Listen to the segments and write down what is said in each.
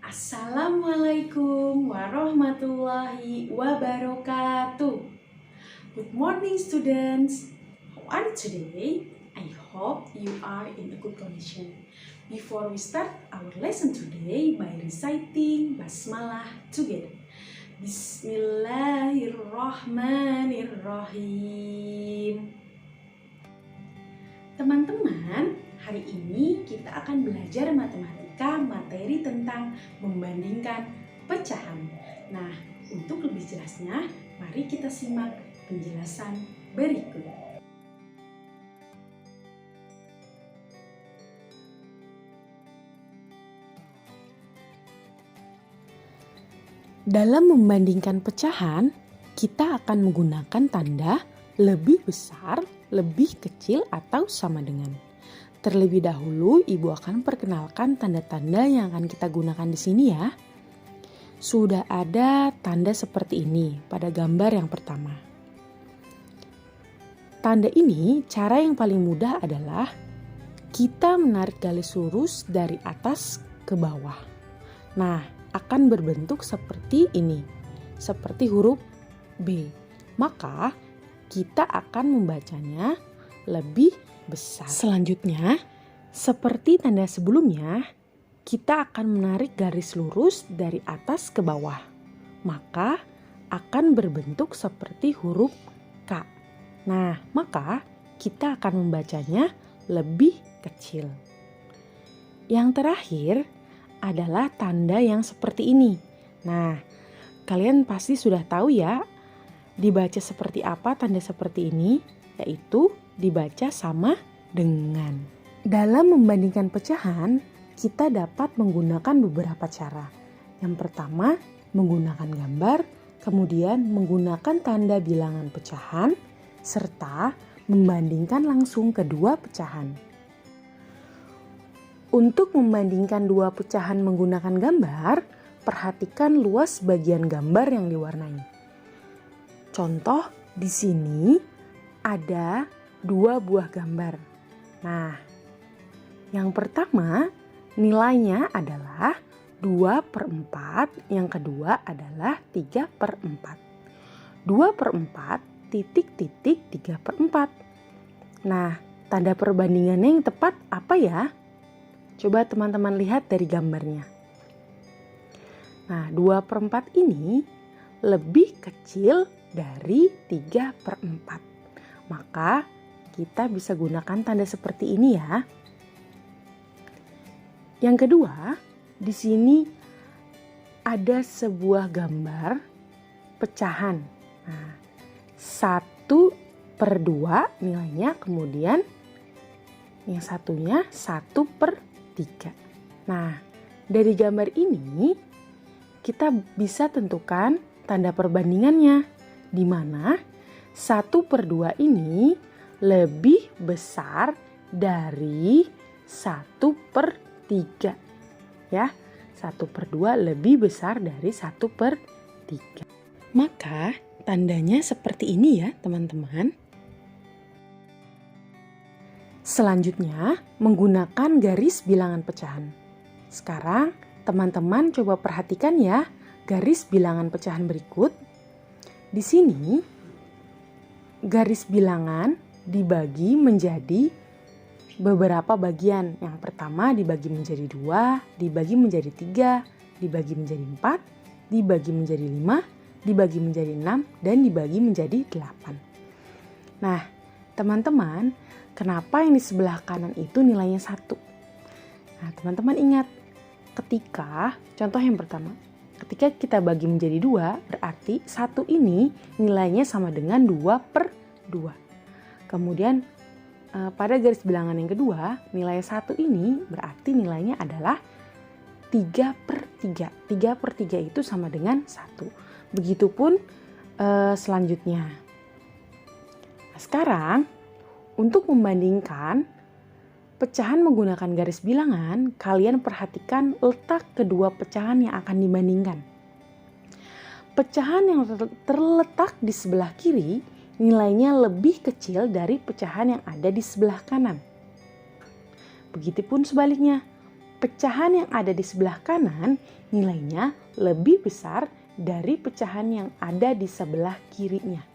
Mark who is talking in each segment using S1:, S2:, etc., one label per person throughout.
S1: Assalamualaikum warahmatullahi wabarakatuh. Good morning, students. How are you today? I hope you are in a good condition. Before we start our lesson today by reciting Basmalah together. Bismillahirrahmanirrahim. Teman-teman, hari ini kita akan belajar matematika materi tentang membandingkan pecahan. Nah, untuk lebih jelasnya, mari kita simak penjelasan berikut. Dalam membandingkan pecahan, kita akan menggunakan tanda lebih besar, lebih kecil, atau sama dengan. Terlebih dahulu, Ibu akan perkenalkan tanda-tanda yang akan kita gunakan di sini ya. Sudah ada tanda seperti ini pada gambar yang pertama. Tanda ini, cara yang paling mudah adalah kita menarik garis lurus dari atas ke bawah. Nah, akan berbentuk seperti ini, seperti huruf B. Maka, kita akan membacanya lebih besar. Selanjutnya, seperti tanda sebelumnya, kita akan menarik garis lurus dari atas ke bawah. Maka, akan berbentuk seperti huruf K. Nah, maka kita akan membacanya lebih kecil. Yang terakhir adalah tanda yang seperti ini. Nah, kalian pasti sudah tahu ya, dibaca seperti apa tanda seperti ini, yaitu dibaca sama dengan. Dalam membandingkan pecahan, kita dapat menggunakan beberapa cara. Yang pertama, menggunakan gambar, kemudian menggunakan tanda bilangan pecahan, serta membandingkan langsung kedua pecahan. Untuk membandingkan dua pecahan menggunakan gambar, perhatikan luas bagian gambar yang diwarnai. Contoh, di sini ada dua buah gambar. Nah, yang pertama nilainya adalah 2/4, yang kedua adalah 3/4. 2/4 titik-titik 3/4. Nah, tanda perbandingannya yang tepat apa ya? Coba teman-teman lihat dari gambarnya. Nah, 2/4 ini lebih kecil dari 3/4. Maka kita bisa gunakan tanda seperti ini ya. Yang kedua, di sini ada sebuah gambar pecahan. Nah, 1/2 nilainya, kemudian yang satunya 1/3. Nah, dari gambar ini kita bisa tentukan tanda perbandingannya, di mana 1/2 ini lebih besar dari 1/3. Ya, 1/2 lebih besar dari 1/3. Maka tandanya seperti ini ya teman-teman. Selanjutnya, menggunakan garis bilangan pecahan. Sekarang teman-teman coba perhatikan ya garis bilangan pecahan berikut. Di sini garis bilangan dibagi menjadi beberapa bagian. Yang pertama dibagi menjadi 2, dibagi menjadi 3, dibagi menjadi 4, dibagi menjadi 5, dibagi menjadi 6, dan dibagi menjadi 8. Nah, teman-teman, kenapa yang di sebelah kanan itu nilainya 1? Nah, teman-teman ingat, ketika, contoh yang pertama, ketika kita bagi menjadi 2, berarti 1 ini nilainya sama dengan 2/2. Kemudian pada garis bilangan yang kedua, nilai 1 ini berarti nilainya adalah 3/3. 3/3 itu sama dengan 1. Begitupun selanjutnya. Nah, sekarang untuk membandingkan pecahan menggunakan garis bilangan, kalian perhatikan letak kedua pecahan yang akan dibandingkan. Pecahan yang terletak di sebelah kiri nilainya lebih kecil dari pecahan yang ada di sebelah kanan. Begitupun sebaliknya, pecahan yang ada di sebelah kanan nilainya lebih besar dari pecahan yang ada di sebelah kirinya.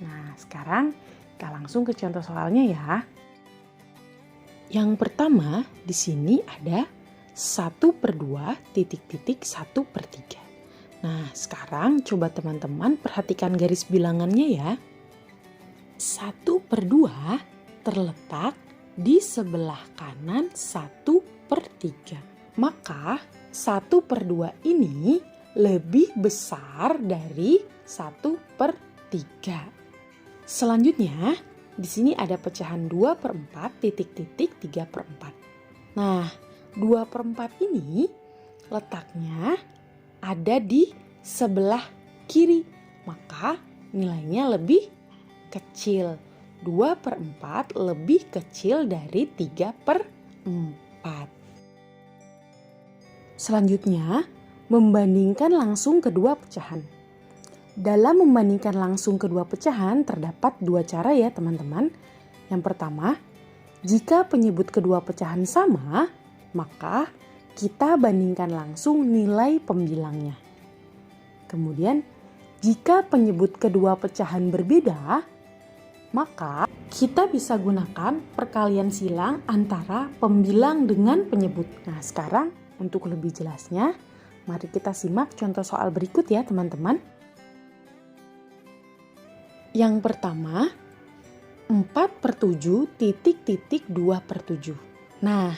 S1: Nah, sekarang kita langsung ke contoh soalnya ya. Yang pertama, di sini ada 1/2 titik-titik 1/3. Nah, sekarang coba teman-teman perhatikan garis bilangannya ya. 1/2 terletak di sebelah kanan 1/3. Maka 1/2 ini lebih besar dari 1/3. Selanjutnya, di sini ada pecahan 2/4 titik-titik 3/4. Nah, 2/4 ini letaknya ada di sebelah kiri, maka nilainya lebih kecil. 2/4 lebih kecil dari 3/4. Selanjutnya, membandingkan langsung kedua pecahan. Dalam membandingkan langsung kedua pecahan terdapat dua cara ya teman-teman. Yang pertama, jika penyebut kedua pecahan sama, maka kita bandingkan langsung nilai pembilangnya. Kemudian, jika penyebut kedua pecahan berbeda, maka kita bisa gunakan perkalian silang antara pembilang dengan penyebut. Nah, sekarang untuk lebih jelasnya, mari kita simak contoh soal berikut ya teman-teman. Yang pertama, 4/7 titik-titik 2/7. Nah,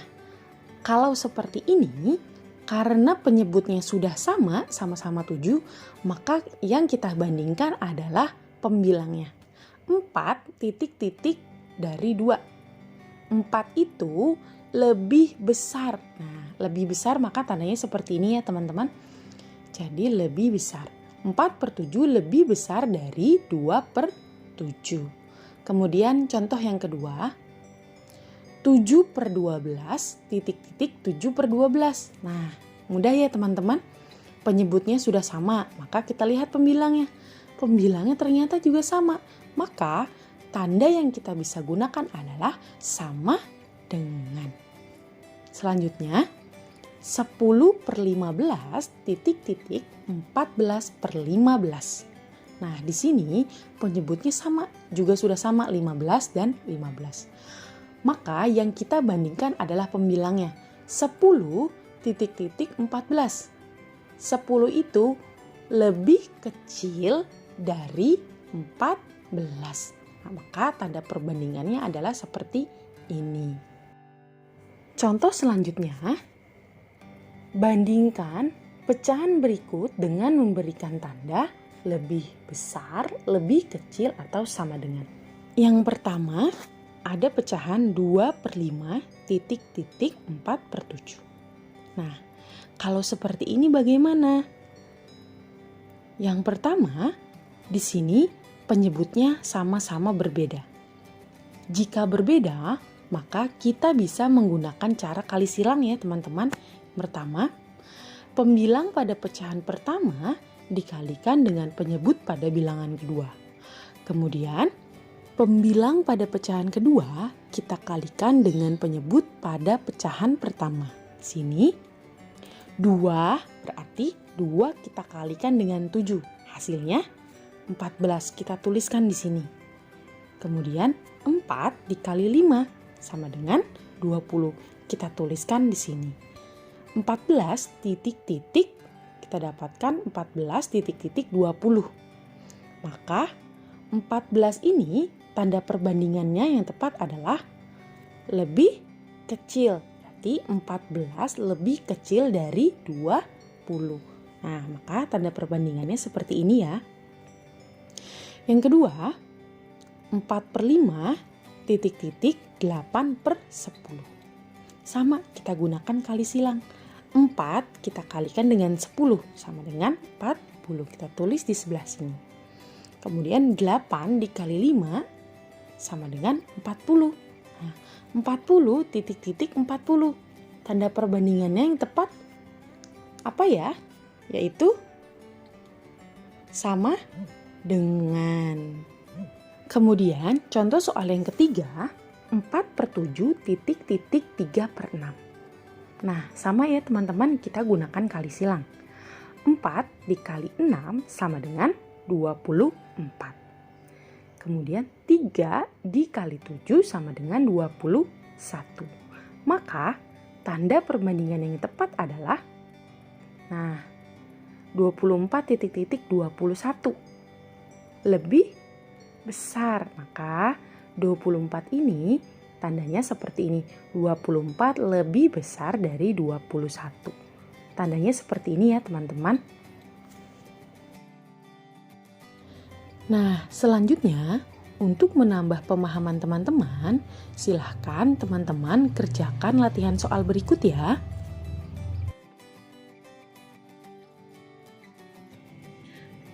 S1: kalau seperti ini, karena penyebutnya sudah sama-sama 7, maka yang kita bandingkan adalah pembilangnya. 4 titik-titik dari 2. 4 itu lebih besar. Nah, lebih besar maka tandanya seperti ini ya teman-teman. Jadi lebih besar. 4/7 lebih besar dari 2/7. Kemudian contoh yang kedua, 7/12 titik-titik 7/12. Nah, mudah ya teman-teman. Penyebutnya sudah sama, maka kita lihat pembilangnya. Pembilangnya ternyata juga sama. Maka tanda yang kita bisa gunakan adalah sama dengan. Selanjutnya, 10/15 titik-titik 14/15. Nah, di sini penyebutnya sama, juga sudah sama 15 dan 15. Maka yang kita bandingkan adalah pembilangnya 10 titik-titik 14. 10 itu lebih kecil dari 14. Nah, maka tanda perbandingannya adalah seperti ini. Contoh selanjutnya, bandingkan pecahan berikut dengan memberikan tanda lebih besar, lebih kecil, atau sama dengan. Yang pertama, ada pecahan 2/5 titik-titik 4/7. Nah, kalau seperti ini bagaimana? Yang pertama, di sini penyebutnya sama-sama berbeda. Jika berbeda, maka kita bisa menggunakan cara kali silang ya teman-teman. Pertama, pembilang pada pecahan pertama dikalikan dengan penyebut pada bilangan kedua. Kemudian, pembilang pada pecahan kedua kita kalikan dengan penyebut pada pecahan pertama. Sini 2 berarti 2 kita kalikan dengan 7. Hasilnya 14 kita tuliskan di sini. Kemudian 4 dikali 5 sama dengan 20. Kita tuliskan di sini. 14 titik-titik kita dapatkan 14 titik-titik 20. Maka 14 ini tanda perbandingannya yang tepat adalah lebih kecil. Berarti 14 lebih kecil dari 20. Nah, maka tanda perbandingannya seperti ini ya. Yang kedua, 4/5 titik-titik 8/10. Sama, kita gunakan kali silang. 4 kita kalikan dengan 10 sama dengan 40. Kita tulis di sebelah sini. Kemudian 8 dikali 5 sama dengan 40. Nah, 40 titik-titik 40. Tanda perbandingannya yang tepat apa ya? Yaitu sama dengan. Kemudian contoh soal yang ketiga, 4/7 titik-titik 3/6. Nah, sama ya teman-teman, kita gunakan kali silang. 4 dikali 6 sama dengan 24. Kemudian 3 dikali 7 sama dengan 21. Maka tanda perbandingan yang tepat adalah 24 lebih besar. Maka 24 ini tandanya seperti ini. 24 lebih besar dari 21. Tandanya seperti ini ya teman-teman. Nah, selanjutnya untuk menambah pemahaman teman-teman, silahkan teman-teman kerjakan latihan soal berikut ya.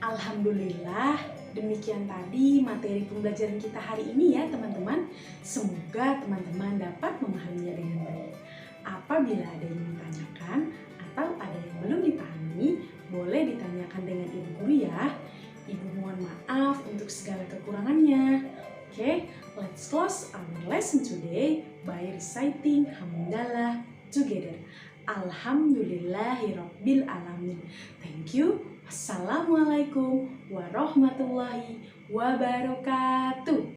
S1: Alhamdulillah, demikian tadi materi pembelajaran kita hari ini ya teman-teman. Semoga teman-teman dapat memahaminya dengan baik. Apabila ada yang ditanyakan atau ada yang belum dipahami, boleh ditanyakan dengan Ibu Guru ya. Ibu mohon maaf untuk segala kekurangannya. Okay, let's close our lesson today by reciting Hamdalah together. Alhamdulillahirabbil alamin. Thank you. Wassalamualaikum warahmatullahi wabarakatuh.